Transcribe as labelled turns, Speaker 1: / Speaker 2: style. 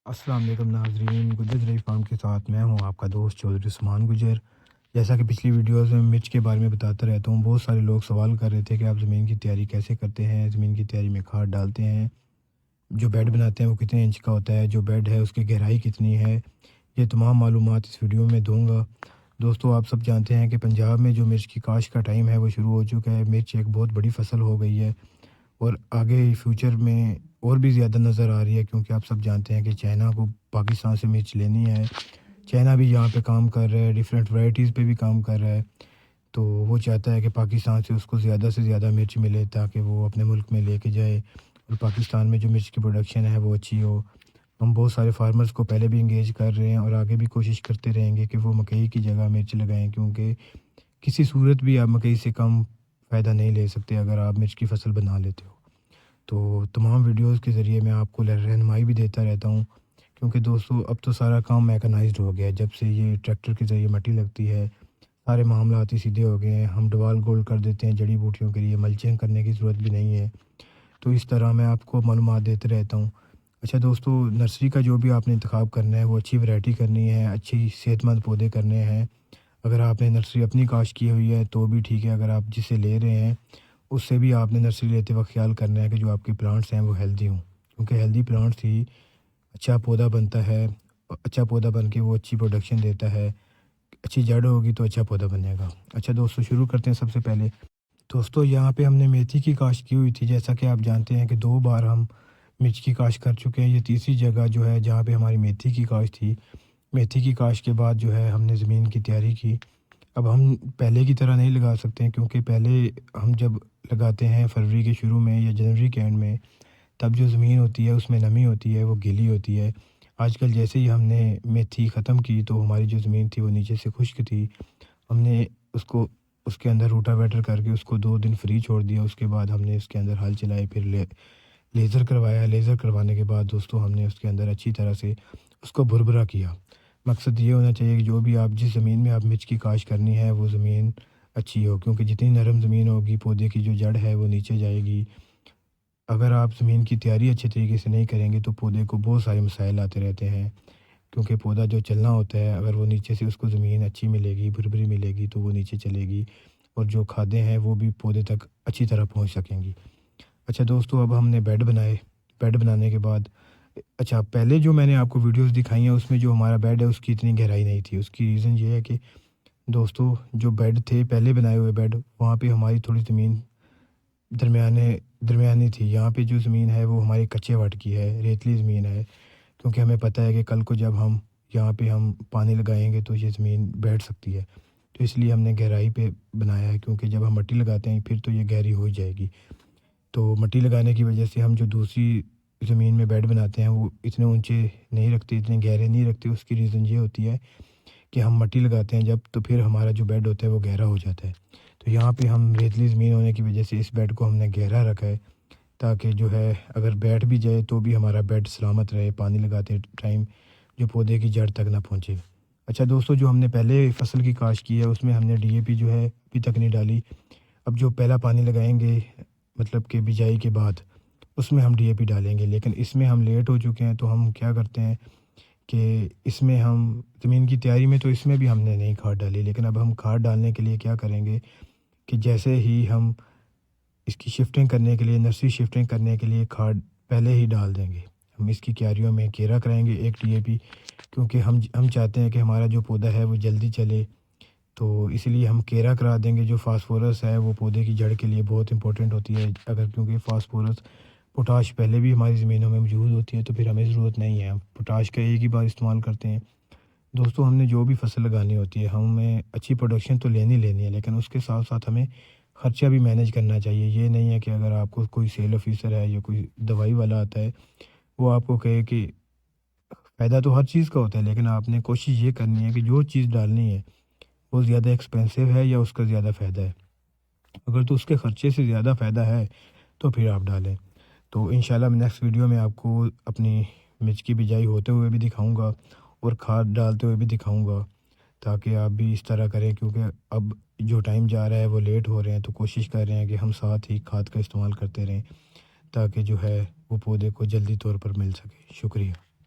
Speaker 1: अस्सलाम वालेकुम नाज़रीन, गुजर ड्राई फार्म के साथ मैं हूं आपका दोस्त चौधरी उस्मान गुजर। जैसा कि पिछली वीडियोस में मिर्च के बारे में बताता रहता हूं, बहुत सारे लोग सवाल कर रहे थे कि आप ज़मीन की तैयारी कैसे करते हैं, ज़मीन की तैयारी में खाद डालते हैं, जो बेड बनाते हैं वो कितने इंच का होता है, जो बेड है उसकी गहराई कितनी है, ये तमाम मालूमात इस वीडियो में दूँगा। दोस्तों, आप सब जानते हैं कि पंजाब में जो मिर्च की काश्त का टाइम है वो शुरू हो चुका है। मिर्च एक बहुत बड़ी फसल हो गई है और आगे फ्यूचर में और भी ज़्यादा नज़र आ रही है, क्योंकि आप सब जानते हैं कि चाइना को पाकिस्तान से मिर्च लेनी है। चाइना भी यहाँ पे काम कर रहा है, डिफरेंट वैराइटीज़ पे भी काम कर रहा है। तो वो चाहता है कि पाकिस्तान से उसको ज़्यादा से ज़्यादा मिर्च मिले ताकि वो अपने मुल्क में लेके जाए और पाकिस्तान में जो मिर्च की प्रोडक्शन है वो अच्छी हो। हम बहुत सारे फार्मर्स को पहले भी इंगेज कर रहे हैं और आगे भी कोशिश करते रहेंगे कि वो मकई की जगह मिर्च लगाएं, क्योंकि किसी सूरत भी आप मकई से कम फ़ायदा नहीं ले सकते अगर आप मिर्च की फसल बना लेते हो। तो तमाम वीडियोस के ज़रिए मैं आपको रहनुमाई भी देता रहता हूँ, क्योंकि दोस्तों अब तो सारा काम मैकेनाइज्ड हो गया है। जब से ये ट्रैक्टर के ज़रिए मट्टी लगती है, सारे मामलात ही सीधे हो गए हैं। हम डवाल गोल्ड कर देते हैं जड़ी बूटियों के लिए, मल्चिंग करने की ज़रूरत भी नहीं है। तो इस तरह मैं आपको मालूमात देते रहता हूँ। अच्छा दोस्तों, नर्सरी का जो भी आपने इंतखाब करना है वो अच्छी वैरायटी करनी है, अच्छी सेहतमंद पौधे करने हैं। अगर आपने नर्सरी अपनी काश्त की हुई है तो भी ठीक है, अगर आप जिससे ले रहे हैं उससे भी आपने नर्सरी लेते वक्त ख्याल करना है कि जो आपके प्लांट्स हैं वो हेल्दी हों, क्योंकि हेल्दी प्लांट्स ही अच्छा पौधा बनता है। अच्छा पौधा बन के वो अच्छी प्रोडक्शन देता है। अच्छी जड़ होगी तो अच्छा पौधा बनेगा। अच्छा दोस्तों, शुरू करते हैं। सबसे पहले दोस्तों, यहाँ पे हमने मेथी की काश्त की हुई थी। जैसा कि आप जानते हैं कि 2 बार हम मिर्च की काश्त कर चुके हैं। ये तीसरी जगह जो है जहाँ पे हमारी मेथी की काश्त थी। मेथी की काश्त के बाद जो है हमने ज़मीन की तैयारी की। अब हम पहले की तरह नहीं लगा सकते हैं, क्योंकि पहले हम जब लगाते हैं फरवरी के शुरू में या जनवरी के एंड में, तब जो ज़मीन होती है उसमें नमी होती है, वो गीली होती है। आजकल जैसे ही हमने मेथी ख़त्म की तो हमारी जो ज़मीन थी वो नीचे से खुश्क थी। हमने उसको उसके अंदर रूटावेटर करके उसको 2 दिन फ्री छोड़ दिया। उसके बाद हमने उसके अंदर हल चलाए, फिर लेज़र करवाया। लेज़र करवाने के बाद दोस्तों हमने उसके अंदर अच्छी तरह से उसको भुरभुरा किया। मकसद ये होना चाहिए कि जो भी आप जिस ज़मीन में आप मिर्च की काश्त करनी है वो ज़मीन अच्छी हो, क्योंकि जितनी नरम ज़मीन होगी पौधे की जो जड़ है वो नीचे जाएगी। अगर आप ज़मीन की तैयारी अच्छे तरीके से नहीं करेंगे तो पौधे को बहुत सारे मसाइल आते रहते हैं, क्योंकि पौधा जो चलना होता है, अगर वो नीचे से उसको ज़मीन अच्छी मिलेगी, भुरभुरी मिलेगी तो वो नीचे चलेगी और जो खादें हैं वो भी पौधे तक अच्छी तरह पहुंच सकेंगी। अच्छा दोस्तों, अब हमने बेड बनाए। बेड बनाने के बाद अच्छा, पहले जो मैंने आपको वीडियोस दिखाई हैं उसमें जो हमारा बेड है उसकी इतनी गहराई नहीं थी। उसकी रीज़न ये है कि दोस्तों, जो बेड थे पहले बनाए हुए बेड, वहाँ पे हमारी थोड़ी ज़मीन दरमियाने दरमियानी थी। यहाँ पे जो ज़मीन है वो हमारी कच्चे वट की है, रेतली ज़मीन है, क्योंकि हमें पता है कि कल को जब हम यहाँ पे हम पानी लगाएंगे तो ये ज़मीन बैठ सकती है। तो इसलिए हमने गहराई पे बनाया है, क्योंकि जब हम मिट्टी लगाते हैं फिर तो ये गहरी हो ही जाएगी। तो मिट्टी लगाने की वजह से हम जो दूसरी ज़मीन में बेड बनाते हैं वो इतने ऊंचे नहीं रखते, इतने गहरे नहीं रखते। उसकी रीज़न ये होती है कि हम मिट्टी लगाते हैं जब, तो फिर हमारा जो बेड होता है वो गहरा हो जाता है। तो यहाँ पे हम रेतली ज़मीन होने की वजह से इस बेड को हमने गहरा रखा है, ताकि जो है अगर बैठ भी जाए तो भी हमारा बेड सलामत रहे, पानी लगाते टाइम जो पौधे की जड़ तक ना पहुँचे। अच्छा दोस्तों, जो हमने पहले फसल की काश्त की है उसमें हमने डीएपी जो है अभी तक नहीं डाली। अब जो पहला पानी लगाएंगे, मतलब कि बिजाई के बाद, उसमें हम डीएपी डालेंगे। लेकिन इसमें हम लेट हो चुके हैं, तो हम क्या करते हैं कि इसमें हम ज़मीन की तैयारी में तो इसमें भी हमने नहीं खाद डाली, लेकिन अब हम खाद डालने के लिए क्या करेंगे कि जैसे ही हम इसकी शिफ्टिंग करने के लिए, नर्सरी शिफ्टिंग करने के लिए खाद पहले ही डाल देंगे। हम इसकी क्यारियों में घेरा कराएंगे एक डीएपी, क्योंकि हम चाहते हैं कि हमारा जो पौधा है वो जल्दी चले। तो इसलिए हम घेरा करा देंगे। जो फास्फोरस है वो पौधे की जड़ के लिए बहुत इंपॉर्टेंट होती है। अगर क्योंकि फास्फोरस, पोटाश पहले भी हमारी ज़मीनों में मौजूद होती है, तो फिर हमें ज़रूरत नहीं है, हम पोटाश का एक ही बार इस्तेमाल करते हैं। दोस्तों, हमने जो भी फसल लगानी होती है, हमें अच्छी प्रोडक्शन तो लेनी है, लेकिन उसके साथ साथ हमें खर्चा भी मैनेज करना चाहिए। ये नहीं है कि अगर आपको कोई सेल ऑफिसर है या कोई दवाई वाला आता है, वो आपको कहे कि फ़ायदा तो हर चीज़ का होता है, लेकिन आपने कोशिश ये करनी है कि जो चीज़ डालनी है वो ज़्यादा एक्सपेंसिव है या उसका ज़्यादा फ़ायदा है। अगर तो उसके खर्चे से ज़्यादा फ़ायदा है तो फिर आप डालें। तो इंशाल्लाह मैं नेक्स्ट वीडियो में आपको अपनी मिर्च की बिजाई होते हुए भी दिखाऊंगा और खाद डालते हुए भी दिखाऊंगा, ताकि आप भी इस तरह करें, क्योंकि अब जो टाइम जा रहा है वो लेट हो रहे हैं। तो कोशिश कर रहे हैं कि हम साथ ही खाद का इस्तेमाल करते रहें, ताकि जो है वो पौधे को जल्दी तौर पर मिल सके। शुक्रिया।